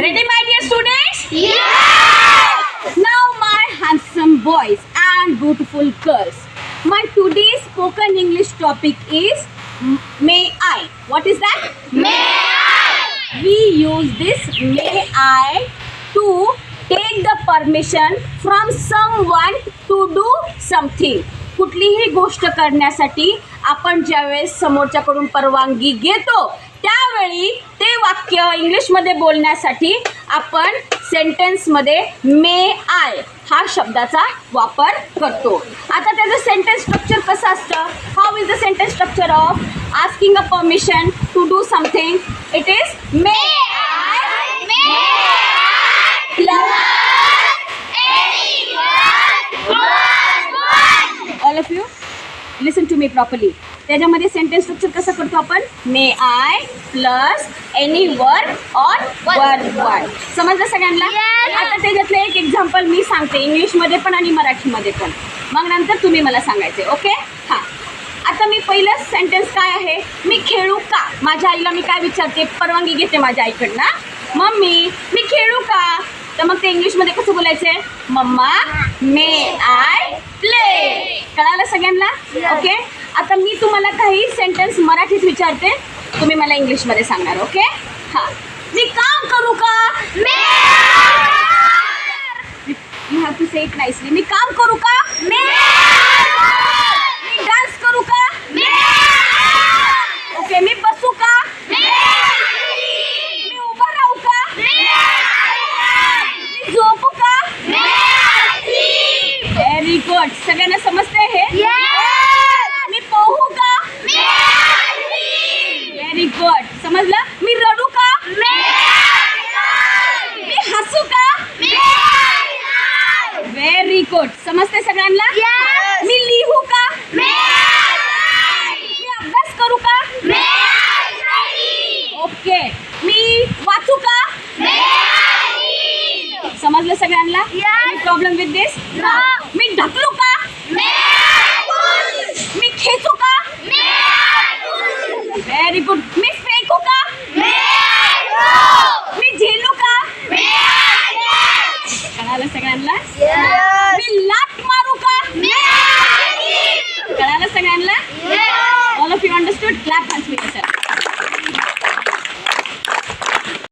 Ready, my dear students? Yes! Now, my handsome boys and beautiful girls, my today's spoken English topic is May I. What is that? May I? We use this may I to take the permission from someone to do something. कुठलीही गोष्ट करण्यासाठी आपण ज्यावेळेस समोरच्याकडून परवानगी घेतो त्यावेळी ते वाक्य इंग्लिशमध्ये बोलण्यासाठी आपण सेंटेन्समध्ये मे आय हा शब्दाचा वापर करतो. आता त्याचं सेंटेन्स स्ट्रक्चर कसं असतं? How is the sentence structure of asking a permission to do something? It is may I plus all of you listen to me properly. त्याच्यामध्ये सेंटेन्स स्ट्रक्चर कसं करतो आपण? May I plus any word or word. समजलं सगळ्यांना? आता त्याच्यातलं एक example मी सांगते इंग्लिशमध्ये पण आणि मराठीमध्ये पण, मग नंतर तुम्ही मला सांगायचे. ओके? हां, आता मी पहिलं सेंटेन्स काय आहे? मी खेळू का? माझ्या आईला मी काय विचारते? परवानगी घेते माझ्या आईकडनं. मम्मी मी खेळू का? तर मग ते इंग्लिशमध्ये कसं बोलायचं? Mamma may I play. कळालं सगळ्यांना? ओके. आता मी तुम्हाला काही सेंटेन्स मराठीत विचारते, तुम्ही मला इंग्लिशमध्ये सांगणार. ओके? हां, मी काम करू का? You have to say it nicely. मी काम करू का? मी डान्स करू का? ओके. मी बसू का? मी उभं राहू का? मी झोपू का? Very good. सगळ्यांना समजते हे? मी पोहू का? Very good. समजलं? मी रडू का? मी हसू का? Very good. समजते सगळ्यांना? मी लिहू का? मी अभ्यास करू का? ओके. मी वाचू का? समजलं सगळ्यांना? प्रॉब्लेम विथ दिस? मी ढकलू का? मी खेचू का? Very good. मी फेकू का? मी झेलू का? कळालं सगळ्यांना? मी लाथ मारू का? कळालं सगळ्यांना? All of you understood? Clap hands with yourself.